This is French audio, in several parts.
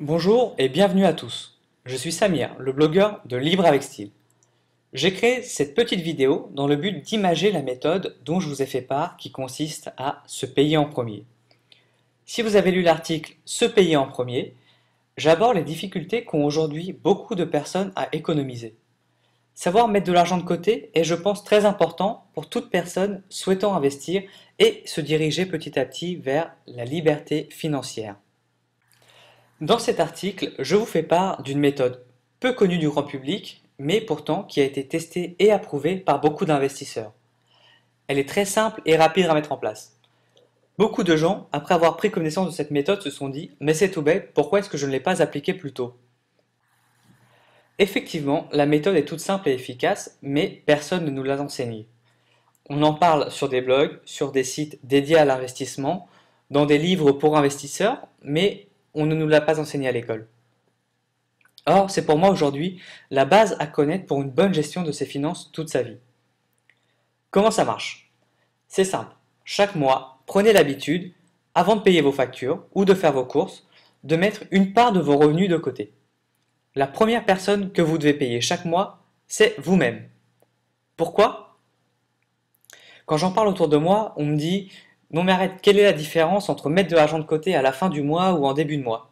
Bonjour et bienvenue à tous. Je suis Samir, le blogueur de Libre avec Style. J'ai créé cette petite vidéo dans le but d'imager la méthode dont je vous ai fait part qui consiste à se payer en premier. Si vous avez lu l'article Se payer en premier, j'aborde les difficultés qu'ont aujourd'hui beaucoup de personnes à économiser. Savoir mettre de l'argent de côté est, je pense, très important pour toute personne souhaitant investir et se diriger petit à petit vers la liberté financière. Dans cet article, je vous fais part d'une méthode peu connue du grand public, mais pourtant qui a été testée et approuvée par beaucoup d'investisseurs. Elle est très simple et rapide à mettre en place. Beaucoup de gens, après avoir pris connaissance de cette méthode, se sont dit « Mais c'est tout bête, pourquoi est-ce que je ne l'ai pas appliquée plus tôt ?» Effectivement, la méthode est toute simple et efficace, mais personne ne nous l'a enseignée. On en parle sur des blogs, sur des sites dédiés à l'investissement, dans des livres pour investisseurs, mais on ne nous l'a pas enseigné à l'école. Or, c'est pour moi aujourd'hui la base à connaître pour une bonne gestion de ses finances toute sa vie. Comment ça marche? C'est simple. Chaque mois, prenez l'habitude, avant de payer vos factures ou de faire vos courses, de mettre une part de vos revenus de côté. La première personne que vous devez payer chaque mois, c'est vous-même. Pourquoi? Quand j'en parle autour de moi, on me dit « Non mais arrête, quelle est la différence entre mettre de l'argent de côté à la fin du mois ou en début de mois ?»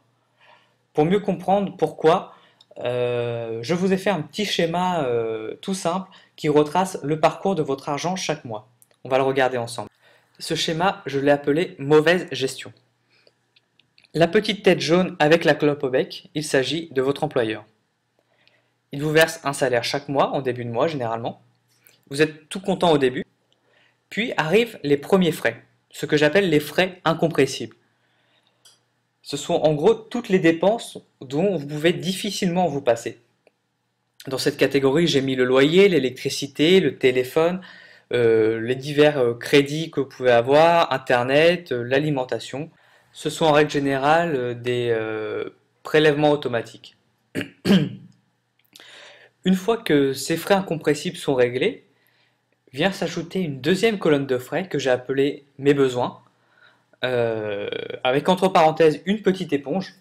Pour mieux comprendre pourquoi, je vous ai fait un petit schéma tout simple qui retrace le parcours de votre argent chaque mois. On va le regarder ensemble. Ce schéma, je l'ai appelé « mauvaise gestion ». La petite tête jaune avec la clope au bec, il s'agit de votre employeur. Il vous verse un salaire chaque mois, en début de mois généralement. Vous êtes tout content au début. Puis arrivent les premiers frais, ce que j'appelle les frais incompressibles. Ce sont en gros toutes les dépenses dont vous pouvez difficilement vous passer. Dans cette catégorie, j'ai mis le loyer, l'électricité, le téléphone, les divers crédits que vous pouvez avoir, Internet, l'alimentation. Ce sont en règle générale des prélèvements automatiques. Une fois que ces frais incompressibles sont réglés, vient s'ajouter une deuxième colonne de frais que j'ai appelée mes besoins, avec entre parenthèses une petite éponge.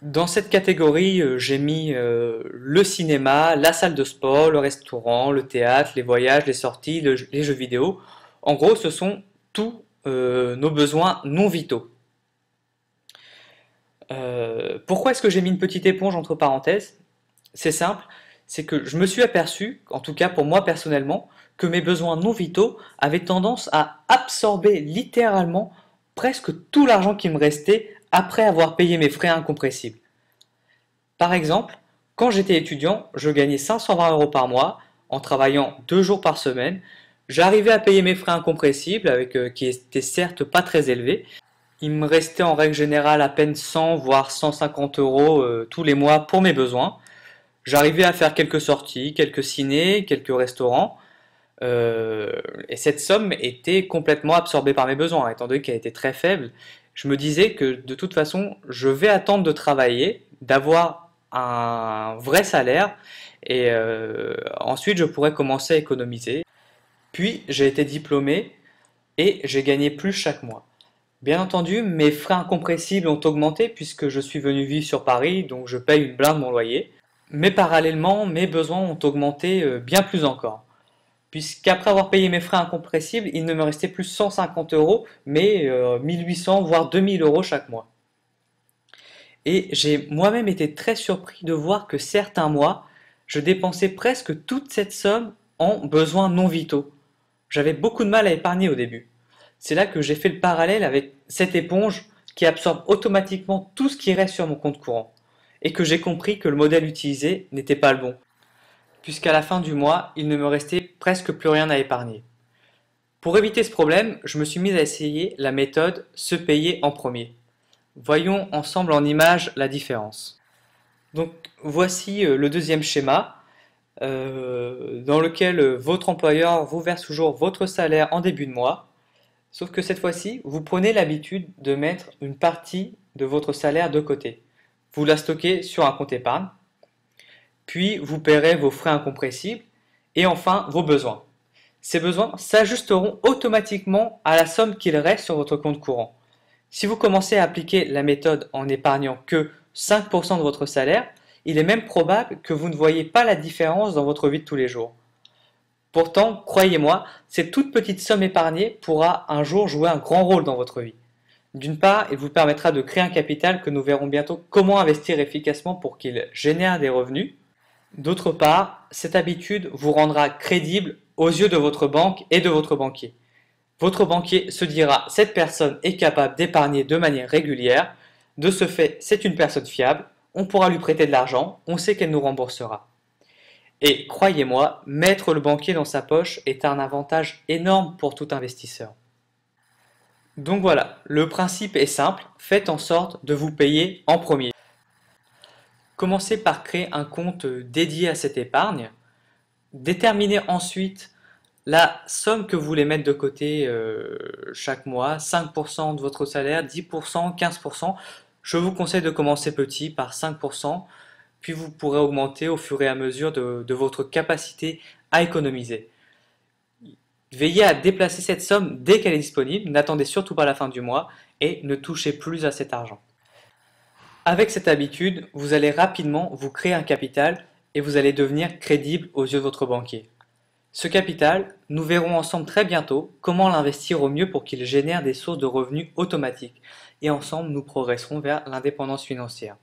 Dans cette catégorie, j'ai mis le cinéma, la salle de sport, le restaurant, le théâtre, les voyages, les sorties, les jeux vidéo. En gros, ce sont tous nos besoins non vitaux. Pourquoi est-ce que j'ai mis une petite éponge entre parenthèses? C'est simple, c'est que je me suis aperçu, en tout cas pour moi personnellement, que mes besoins non vitaux avaient tendance à absorber littéralement presque tout l'argent qui me restait après avoir payé mes frais incompressibles. Par exemple, quand j'étais étudiant, je gagnais 520 € par mois en travaillant 2 jours par semaine. J'arrivais à payer mes frais incompressibles, qui étaient certes pas très élevés. Il me restait en règle générale à peine 100 voire 150 € tous les mois pour mes besoins. J'arrivais à faire quelques sorties, quelques cinés, quelques restaurants. Et cette somme était complètement absorbée par mes besoins, étant donné qu'elle était très faible. Je me disais que de toute façon, je vais attendre de travailler, d'avoir un vrai salaire, et ensuite je pourrais commencer à économiser. Puis j'ai été diplômé et j'ai gagné plus chaque mois. Bien entendu, mes frais incompressibles ont augmenté puisque je suis venu vivre sur Paris, donc je paye une blinde mon loyer. Mais parallèlement, mes besoins ont augmenté bien plus encore. Puisqu'après avoir payé mes frais incompressibles, il ne me restait plus 150 €, mais 1800 voire 2000 € chaque mois. Et j'ai moi-même été très surpris de voir que certains mois, je dépensais presque toute cette somme en besoins non vitaux. J'avais beaucoup de mal à épargner au début. C'est là que j'ai fait le parallèle avec cette éponge qui absorbe automatiquement tout ce qui reste sur mon compte courant, et que j'ai compris que le modèle utilisé n'était pas le bon, puisqu'à la fin du mois, il ne me restait presque plus rien à épargner. Pour éviter ce problème, je me suis mis à essayer la méthode se payer en premier. Voyons ensemble en image la différence. Donc voici le deuxième schéma, dans lequel votre employeur vous verse toujours votre salaire en début de mois, sauf que cette fois-ci, vous prenez l'habitude de mettre une partie de votre salaire de côté. Vous la stockez sur un compte épargne, puis vous paierez vos frais incompressibles et enfin vos besoins. Ces besoins s'ajusteront automatiquement à la somme qu'il reste sur votre compte courant. Si vous commencez à appliquer la méthode en épargnant que 5% de votre salaire, il est même probable que vous ne voyez pas la différence dans votre vie de tous les jours. Pourtant, croyez-moi, cette toute petite somme épargnée pourra un jour jouer un grand rôle dans votre vie. D'une part, il vous permettra de créer un capital que nous verrons bientôt comment investir efficacement pour qu'il génère des revenus. D'autre part, cette habitude vous rendra crédible aux yeux de votre banque et de votre banquier. Votre banquier se dira: cette personne est capable d'épargner de manière régulière, de ce fait c'est une personne fiable, on pourra lui prêter de l'argent, on sait qu'elle nous remboursera. Et croyez-moi, mettre le banquier dans sa poche est un avantage énorme pour tout investisseur. Donc voilà, le principe est simple, faites en sorte de vous payer en premier. Commencez par créer un compte dédié à cette épargne. Déterminez ensuite la somme que vous voulez mettre de côté chaque mois, 5% de votre salaire, 10%, 15%. Je vous conseille de commencer petit par 5%, puis vous pourrez augmenter au fur et à mesure de votre capacité à économiser. Veillez à déplacer cette somme dès qu'elle est disponible, n'attendez surtout pas la fin du mois et ne touchez plus à cet argent. Avec cette habitude, vous allez rapidement vous créer un capital et vous allez devenir crédible aux yeux de votre banquier. Ce capital, nous verrons ensemble très bientôt comment l'investir au mieux pour qu'il génère des sources de revenus automatiques et ensemble nous progresserons vers l'indépendance financière.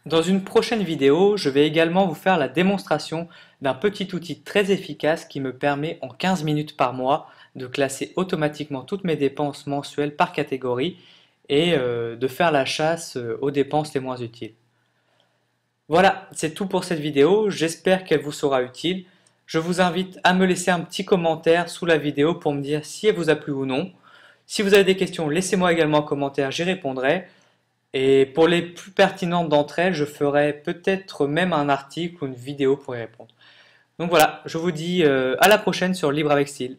Dans une prochaine vidéo, je vais également vous faire la démonstration d'un petit outil très efficace qui me permet en 15 minutes par mois de classer automatiquement toutes mes dépenses mensuelles par catégorie et de faire la chasse aux dépenses les moins utiles. Voilà, c'est tout pour cette vidéo, j'espère qu'elle vous sera utile. Je vous invite à me laisser un petit commentaire sous la vidéo pour me dire si elle vous a plu ou non. Si vous avez des questions, laissez-moi également un commentaire, j'y répondrai. Et pour les plus pertinentes d'entre elles, je ferai peut-être même un article ou une vidéo pour y répondre. Donc voilà, je vous dis à la prochaine sur Libre avec Style.